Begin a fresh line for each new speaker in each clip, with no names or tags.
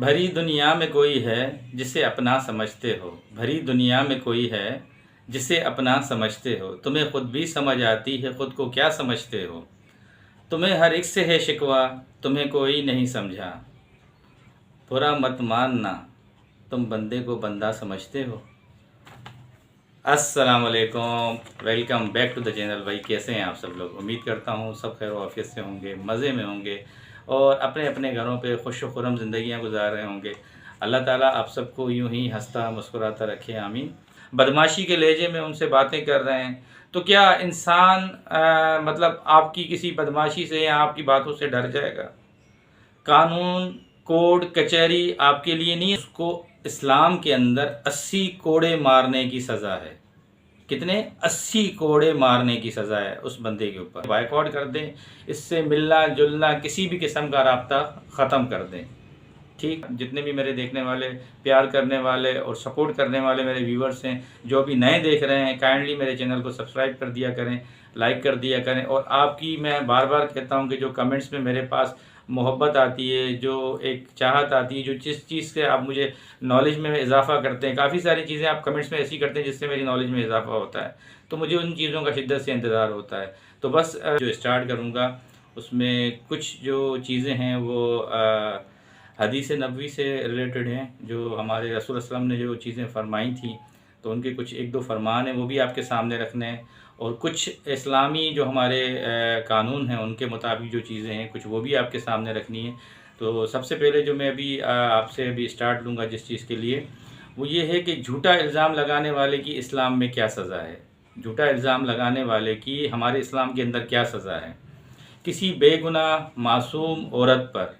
भरी दुनिया में कोई है जिसे अपना समझते हो। भरी दुनिया में कोई है जिसे अपना समझते हो। तुम्हें खुद भी समझ आती है, खुद को क्या समझते हो। तुम्हें हर एक से है शिकवा, तुम्हें कोई नहीं समझा। बुरा मत मानना, तुम बंदे को बंदा समझते हो। अस्सलाम वालेकुम, welcome back to the channel. भाई कैसे हैं आप सब लोग? उम्मीद करता हूँ सब खैर आफियत से होंगे, मज़े में होंगे और अपने अपने घरों पे खुश खुरम ज़िंदगियाँ गुजार रहे होंगे। अल्लाह ताला आप सबको यूं ही हंसता मुस्कुराता रखे, आमीन। बदमाशी के लहजे में उनसे बातें कर रहे हैं तो क्या इंसान मतलब आपकी किसी बदमाशी से या आपकी बातों से डर जाएगा? कानून कोर्ट कचहरी आपके लिए नहीं है। उसको इस्लाम के अंदर 80 कोड़े मारने की सज़ा है। कितने? 80 कोड़े मारने की सज़ा है उस बंदे के ऊपर। बाइकआउट कर दें, इससे मिलना जुलना किसी भी किस्म का राब्ता ख़त्म कर दें। ठीक, जितने भी मेरे देखने वाले, प्यार करने वाले और सपोर्ट करने वाले मेरे व्यूवर्स हैं, जो अभी नए देख रहे हैं, काइंडली मेरे चैनल को सब्सक्राइब कर दिया करें, लाइक कर दिया करें। और आपकी मैं बार बार कहता हूं कि जो कमेंट्स में मेरे पास मोहब्बत आती है, जो एक चाहत आती है, जो जिस चीज़ से आप मुझे नॉलेज में इजाफा करते हैं, काफ़ी सारी चीज़ें आप कमेंट्स में ऐसी करते हैं जिससे मेरी नॉलेज में इजाफा होता है, तो मुझे उन चीज़ों का शिद्दत से इंतज़ार होता है। तो बस जो स्टार्ट करूँगा उसमें कुछ जो चीज़ें हैं वो हदीस नबवी से रिलेटेड हैं, जो हमारे रसूल सल्लल्लाहु अलैहि वसल्लम ने जो चीज़ें फरमाई थी, तो उनके कुछ एक दो फरमान हैं, वो भी आपके सामने रखने हैं। और कुछ इस्लामी जो हमारे कानून हैं उनके मुताबिक जो चीज़ें हैं कुछ वो भी आपके सामने रखनी है। तो सबसे पहले जो मैं अभी आपसे अभी स्टार्ट लूँगा जिस चीज़ के लिए, वो ये है कि झूठा इल्ज़ाम लगाने वाले की इस्लाम में क्या सज़ा है। झूठा इल्ज़ाम लगाने वाले की हमारे इस्लाम के अंदर क्या सज़ा है। किसी बेगुनाह मासूम औरत पर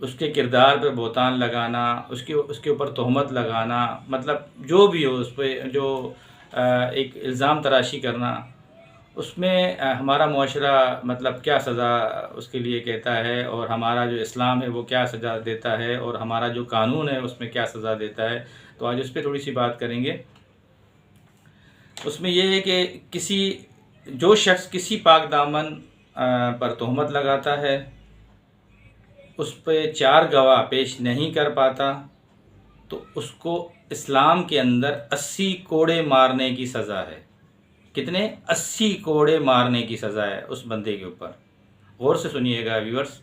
उसके किरदार पे बहतान लगाना, उसके ऊपर तहमत लगाना, मतलब जो भी हो उस पर जो एक इल्ज़ाम तराशी करना, उसमें हमारा मुआशरा मतलब क्या सज़ा उसके लिए कहता है, और हमारा जो इस्लाम है वो क्या सज़ा देता है, और हमारा जो कानून है उसमें क्या सज़ा देता है। तो आज उस पर थोड़ी सी बात करेंगे। उसमें यह है कि जो शख्स किसी पाक दामन पर तहमत लगाता है, उस पर 4 गवाह पेश नहीं कर पाता, तो उसको इस्लाम के अंदर 80 कोड़े मारने की सज़ा है। कितने? 80 कोड़े मारने की सज़ा है उस बंदे के ऊपर। गौर से सुनिएगा व्यूअर्स।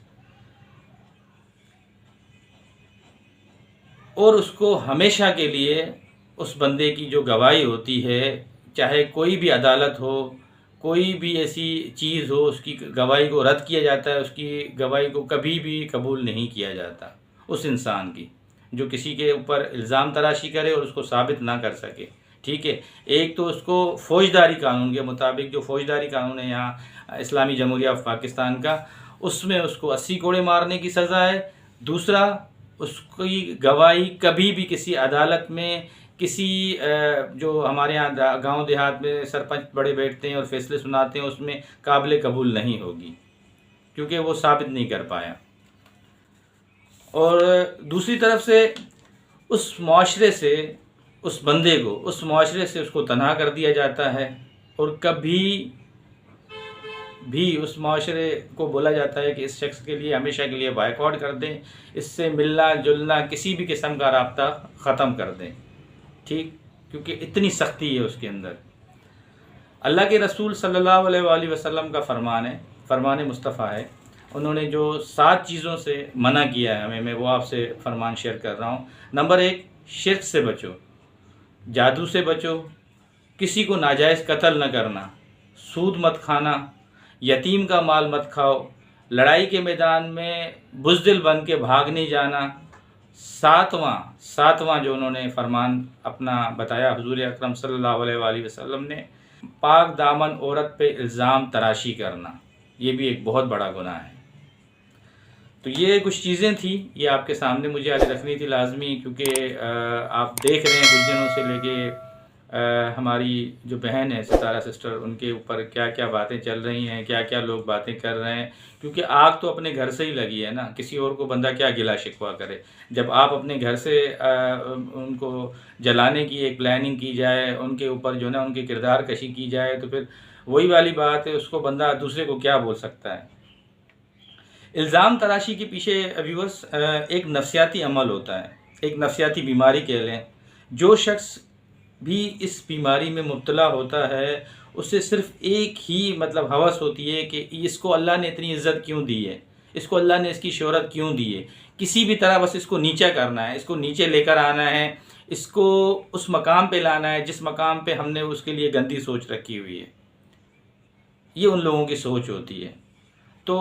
और उसको हमेशा के लिए उस बंदे की जो गवाही होती है, चाहे कोई भी अदालत हो, कोई भी ऐसी चीज़ हो, उसकी गवाही को रद्द किया जाता है। उसकी गवाही को कभी भी कबूल नहीं किया जाता उस इंसान की, जो किसी के ऊपर इल्ज़ाम तराशी करे और उसको साबित ना कर सके। ठीक है, एक तो उसको फ़ौजदारी कानून के मुताबिक, जो फ़ौजदारी कानून है यहाँ इस्लामी जमहूरिया ऑफ पाकिस्तान का, उसमें उसको 80 कोड़े मारने की सज़ा है। दूसरा, उसकी गवाही कभी भी किसी अदालत में, किसी जो हमारे यहाँ गांव देहात में सरपंच बड़े बैठते हैं और फैसले सुनाते हैं, उसमें काबिल कबूल नहीं होगी, क्योंकि वो साबित नहीं कर पाया। और दूसरी तरफ से उस मुआशरे से उस बंदे को, उस मुआशरे से उसको तनहा कर दिया जाता है, और कभी भी उस माशरे को बोला जाता है कि इस शख्स के लिए हमेशा के लिए बाइकआउट कर दें, इससे मिलना जुलना किसी भी किस्म का राब्ता ख़त्म कर दें। ठीक, क्योंकि इतनी सख्ती है उसके अंदर। अल्लाह के रसूल सल्लल्लाहु अलैहि वसल्लम का फरमान है, फरमान मुस्तफ़ा है। उन्होंने जो 7 चीज़ों से मना किया है हमें, मैं वो आपसे फरमान शेयर कर रहा हूँ। नंबर 1, शिर्क से बचो, जादू से बचो, किसी को नाजायज़ कत्ल न करना, सूद मत खाना, यतीम का माल मत खाओ, लड़ाई के मैदान में बुज़दिल बन के भाग नहीं जाना। सातवां जो उन्होंने फरमान अपना बताया हुज़ूर अकरम सल्लल्लाहु अलैहि वसल्लम ने, पाक दामन औरत पे इल्ज़ाम तराशी करना, ये भी एक बहुत बड़ा गुनाह है। तो ये कुछ चीज़ें थी, ये आपके सामने मुझे आज रखनी थी लाजमी, क्योंकि आप देख रहे हैं कुछ दिनों से लेके हमारी जो बहन है सितारा सिस्टर, उनके ऊपर क्या क्या बातें चल रही हैं, क्या क्या लोग बातें कर रहे हैं। क्योंकि आग तो अपने घर से ही लगी है ना, किसी और को बंदा क्या गिला शिकवा करे। जब आप अपने घर से उनको जलाने की एक प्लानिंग की जाए, उनके ऊपर जो ना उनकी किरदार कशी की जाए, तो फिर वही वाली बात है, उसको बंदा दूसरे को क्या बोल सकता है। इल्ज़ाम तराशी के पीछे व्यूअर्स एक नफसियाती अमल होता है, एक नफसियाती बीमारी कह लें। जो शख्स भी इस बीमारी में मुब्तला होता है, उसे सिर्फ़ एक ही मतलब हवस होती है कि इसको अल्लाह ने इतनी इज़्ज़त क्यों दी है, इसको अल्लाह ने इसकी शोहरत क्यों दी है। किसी भी तरह बस इसको नीचा करना है, इसको नीचे लेकर आना है, इसको उस मकाम पे लाना है जिस मकाम पे हमने उसके लिए गंदी सोच रखी हुई है। ये उन लोगों की सोच होती है। तो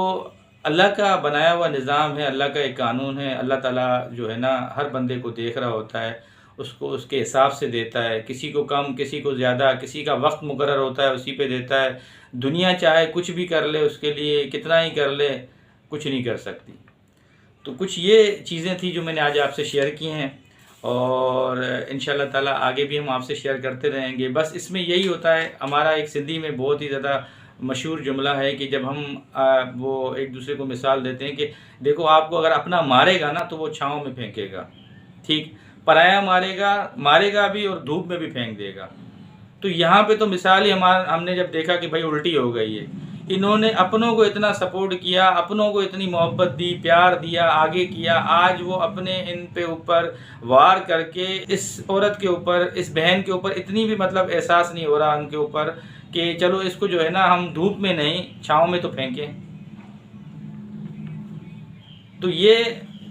अल्लाह का बनाया हुआ निज़ाम है, अल्लाह का एक कानून है। अल्लाह ताला जो है ना हर बंदे को देख रहा होता है, उसको उसके हिसाब से देता है, किसी को कम, किसी को ज़्यादा, किसी का वक्त मुकर्रर होता है उसी पे देता है। दुनिया चाहे कुछ भी कर ले उसके लिए, कितना ही कर ले, कुछ नहीं कर सकती। तो कुछ ये चीज़ें थी जो मैंने आज आपसे शेयर की हैं, और इंशाअल्लाह ताला आगे भी हम आपसे शेयर करते रहेंगे। बस इसमें यही होता है, हमारा एक सिंधी में बहुत ही ज़्यादा मशहूर जुमला है कि जब हम वो एक दूसरे को मिसाल देते हैं कि देखो आपको अगर अपना मारेगा ना तो वो छाँव में फेंकेगा, ठीक, पराया मारेगा, मारेगा भी और धूप में भी फेंक देगा। तो यहाँ पे तो मिसाल ही हमने जब देखा कि भाई उल्टी हो गई है। इन्होंने अपनों को इतना सपोर्ट किया, अपनों को इतनी मोहब्बत दी, प्यार दिया, आगे किया, आज वो अपने इन पे ऊपर वार करके इस औरत के ऊपर, इस बहन के ऊपर इतनी भी मतलब एहसास नहीं हो रहा उनके ऊपर कि चलो इसको जो है ना हम धूप में नहीं छाँव में तो फेंकें। तो ये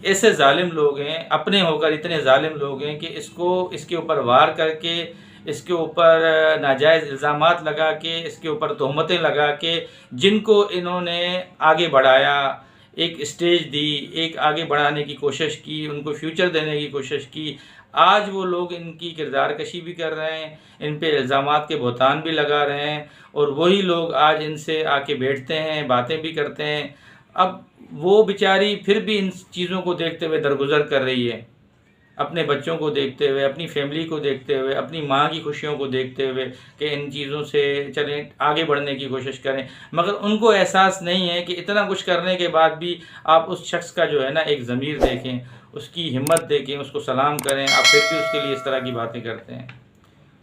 ऐसे जालिम लोग हैं, अपने होकर इतने जालिम लोग हैं कि इसके ऊपर वार करके, इसके ऊपर नाजायज़ इल्ज़ामात लगा के, इसके ऊपर तोहमतें लगा के, जिनको इन्होंने आगे बढ़ाया, एक स्टेज दी, एक आगे बढ़ाने की कोशिश की, उनको फ्यूचर देने की कोशिश की, आज वो लोग इनकी किरदार कशी भी कर रहे हैं, इन पे इल्ज़ामात के बहतान भी लगा रहे हैं, और वही लोग आज इनसे आके बैठते हैं, बातें भी करते हैं। अब वो बेचारी फिर भी इन चीज़ों को देखते हुए दरगुजर कर रही है, अपने बच्चों को देखते हुए, अपनी फैमिली को देखते हुए, अपनी माँ की खुशियों को देखते हुए कि इन चीज़ों से चलें, आगे बढ़ने की कोशिश करें। मगर उनको एहसास नहीं है कि इतना कुछ करने के बाद भी आप उस शख्स का जो है ना एक ज़मीर देखें, उसकी हिम्मत देखें, उसको सलाम करें, आप फिर भी उसके लिए इस तरह की बातें करते हैं।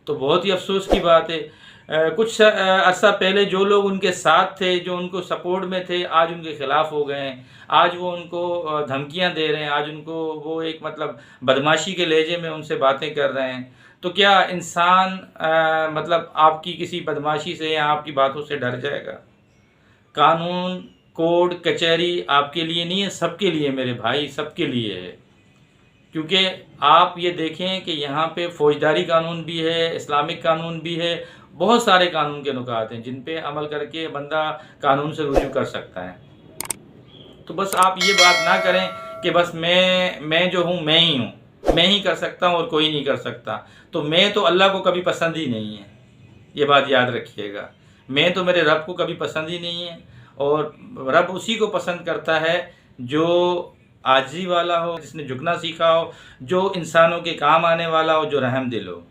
तो बहुत ही अफसोस की बात है। कुछ अरसा पहले जो लोग उनके साथ थे, जो उनको सपोर्ट में थे, आज उनके ख़िलाफ़ हो गए हैं। आज वो उनको धमकियां दे रहे हैं, आज उनको वो एक मतलब बदमाशी के लहजे में उनसे बातें कर रहे हैं। तो क्या इंसान मतलब आपकी किसी बदमाशी से या आपकी बातों से डर जाएगा? कानून, कोर्ट, कचहरी आपके लिए नहीं है, सबके लिए मेरे भाई, सबके लिए है। क्योंकि आप ये देखें कि यहाँ पे फ़ौजदारी कानून भी है, इस्लामिक कानून भी है, बहुत सारे कानून के नुकात हैं जिन पे अमल करके बंदा कानून से रुजू कर सकता है। तो बस आप ये बात ना करें कि बस मैं जो हूँ मैं ही हूँ, मैं ही कर सकता हूँ और कोई नहीं कर सकता। तो मैं तो अल्लाह को कभी पसंद ही नहीं है, ये बात याद रखिएगा। मैं तो मेरे रब को कभी पसंद ही नहीं है, और रब उसी को पसंद करता है जो आजी वाला हो, जिसने झुकना सीखा हो, जो इंसानों के काम आने वाला हो, जो रहम दिल हो।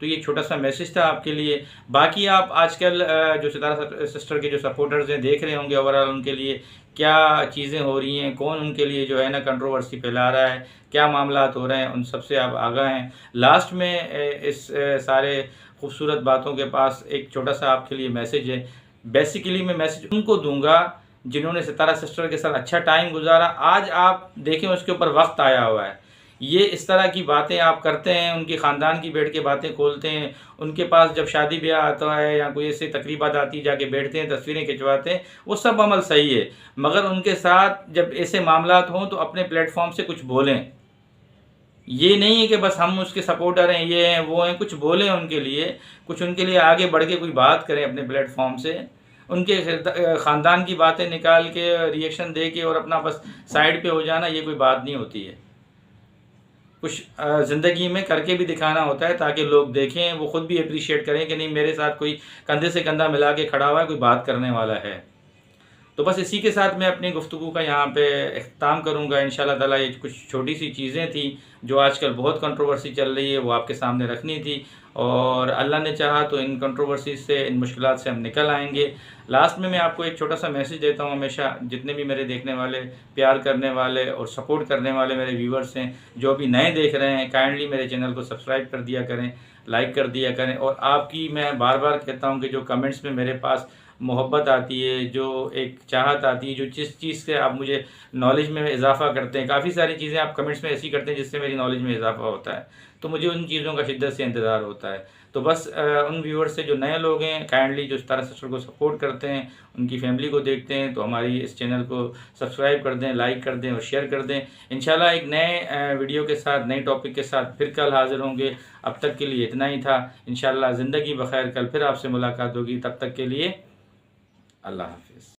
तो ये छोटा सा मैसेज था आपके लिए। बाकी आप आजकल जो सितारा सिस्टर के जो सपोर्टर्स हैं देख रहे होंगे ओवरऑल उनके लिए क्या चीज़ें हो रही हैं, कौन उनके लिए जो है ना कंट्रोवर्सी फैला रहा है, क्या मामलात हो रहे हैं, उन सब से आप आगाह हैं। लास्ट में इस सारे खूबसूरत बातों के पास एक छोटा सा आपके लिए मैसेज है। बेसिकली मैं मैसेज उनको दूंगा जिन्होंने सितारा सिस्टर के साथ अच्छा टाइम गुजारा। आज आप देखें उसके ऊपर वक्त आया हुआ है। ये इस तरह की बातें आप करते हैं, उनके ख़ानदान की बैठ के बातें खोलते हैं, उनके पास जब शादी ब्याह आता है या कोई ऐसी तकरीबात आती है जाके बैठते हैं, तस्वीरें खिंचवाते हैं, वो सब अमल सही है। मगर उनके साथ जब ऐसे मामलात हों तो अपने प्लेटफॉर्म से कुछ बोलें। ये नहीं है कि बस हम उसके सपोर्टर हैं, ये हैं वो हैं, कुछ बोलें उनके लिए, कुछ उनके लिए आगे बढ़ के कोई बात करें अपने प्लेटफॉर्म से। उनके ख़ानदान की बातें निकाल के रिएक्शन दे के और अपना बस साइड पे हो जाना, ये कोई बात नहीं होती है। कुछ ज़िंदगी में करके भी दिखाना होता है ताकि लोग देखें, वो ख़ुद भी अप्रिशिएट करें कि नहीं मेरे साथ कोई कंधे से कंधा मिला के खड़ा हुआ है, कोई बात करने वाला है। तो बस इसी के साथ मैं अपनी गुफ्तगू का यहाँ पे इख्तिताम करूँगा इंशाअल्लाह ताला। ये कुछ छोटी सी चीज़ें थी जो आजकल बहुत कंट्रोवर्सी चल रही है, वो आपके सामने रखनी थी। और अल्लाह ने चाहा तो इन कंट्रोवर्सी से, इन मुश्किलात से हम निकल आएंगे। लास्ट में मैं आपको एक छोटा सा मैसेज देता हूँ हमेशा, जितने भी मेरे देखने वाले, प्यार करने वाले और सपोर्ट करने वाले मेरे व्यूवर्स हैं, जो भी नए देख रहे हैं, काइंडली मेरे चैनल को सब्सक्राइब कर दिया करें, लाइक कर दिया करें। और आपकी मैं बार बार कहता हूँ कि जो कमेंट्स में मेरे पास मोहब्बत आती है, जो एक चाहत आती है, जो जिस चीज़ से आप मुझे नॉलेज में इजाफ़ा करते हैं, काफ़ी सारी चीज़ें आप कमेंट्स में ऐसी करते हैं जिससे मेरी नॉलेज में इजाफ़ा होता है, तो मुझे उन चीज़ों का शिद्दत से इंतज़ार होता है। तो बस उन व्यूअर्स से जो नए लोग हैं, काइंडली जो तारा सिस्टर को सपोर्ट करते हैं, उनकी फैमिली को देखते हैं, तो हमारी इस चैनल को सब्सक्राइब कर दें, लाइक कर दें और शेयर कर दें। इंशाल्लाह एक नए वीडियो के साथ, नए टॉपिक के साथ फिर कल हाज़िर होंगे। अब तक के लिए इतना ही था। इंशाल्लाह ज़िंदगी बखैर, कल फिर आपसे मुलाकात होगी। तब तक के लिए अल्लाह हाफ़िज़।